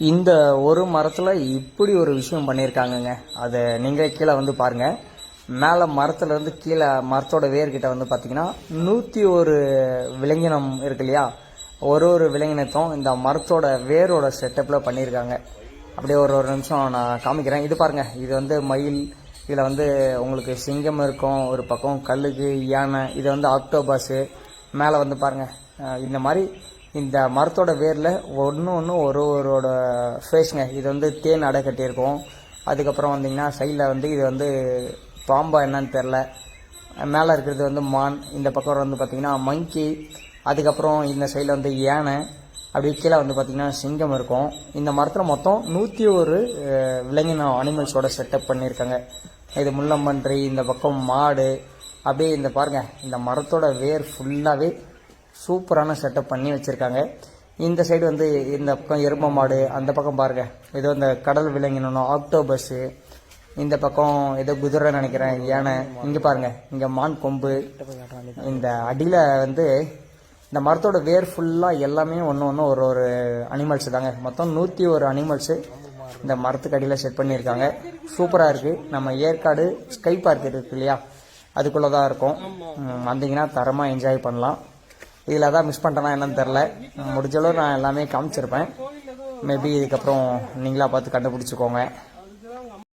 இந்த ஒரு மரத்தில் இப்படி ஒரு விஷயம் பண்ணியிருக்காங்கங்க. அதை நீங்கள் கீழே வந்து பாருங்கள். மேலே மரத்துலேருந்து கீழே மரத்தோட வேர்கிட்ட வந்து பார்த்தீங்கன்னா 101 விலங்கினம் இருக்கு இல்லையா, ஒரு விலங்கினத்தும் இந்த மரத்தோட வேரோட செட்டப்பில் பண்ணியிருக்காங்க. அப்படியே ஒரு நிமிஷம் நான் காமிக்கிறேன். இது பாருங்கள், இது வந்து மயில், இதில் வந்து உங்களுக்கு சிங்கம் இருக்கும், ஒரு பக்கம் கழுகு, யானை, இது வந்து ஆக்டோபஸு. மேலே வந்து பாருங்கள், இந்த மாதிரி இந்த மரத்தோட வேரில் ஒன்று ஒருவரோட ஃபேஸுங்க. இது வந்து தேன் அடை கட்டியிருக்கோம். அதுக்கப்புறம் வந்திங்கன்னா சைடில் வந்து இது வந்து பாம்பா என்னன்னு தெரில. மேலே இருக்கிறது வந்து மான், இந்த பக்கம் வந்து பார்த்திங்கன்னா மங்கி, அதுக்கப்புறம் இந்த சைடில் வந்து யானை, அப்படி கீழே வந்து பார்த்திங்கன்னா சிங்கம் இருக்கும். இந்த மரத்தில் மொத்தம் 101 விலங்கின அனிமல்ஸோட செட்டப் பண்ணியிருக்காங்க. இது முள்ளம்பன்றி, இந்த பக்கம் மாடு, அப்படியே இந்த பாருங்கள், இந்த மரத்தோட வேர் ஃபுல்லாகவே சூப்பரான செட்டப் பண்ணி வச்சுருக்காங்க. இந்த சைடு வந்து இந்த பக்கம் எருமை மாடு, அந்த பக்கம் பாருங்கள் ஏதோ இந்த கடல் விலங்கினம் ஆக்டோபஸ்ஸு, இந்த பக்கம் ஏதோ குதிரை நினைக்கிறேன், யானை. இங்கே பாருங்கள், இங்கே மான் கொம்பு. இந்த அடியில் வந்து இந்த மரத்தோட வேர் ஃபுல்லாக எல்லாமே ஒன்று ஒரு அனிமல்ஸ் தாங்க. மொத்தம் 101 அனிமல்ஸு இந்த மரத்துக்கு அடியில் செட் பண்ணியிருக்காங்க. சூப்பராக இருக்குது. நம்ம ஏற்காடு ஸ்கை பார்க் இருக்கு இல்லையா, அதுக்குள்ளே தான் இருக்கும். வந்தீங்கன்னா தரமாக என்ஜாய் பண்ணலாம். இதில் தான் மிஸ் பண்ணிட்டேன்னா என்னன்னு தெரில. முடிஞ்சளவு நான் எல்லாமே காமிச்சிருப்பேன். மேபி இதுக்கப்புறம் நீங்களாக பார்த்து கண்டுபிடிச்சிக்கோங்க.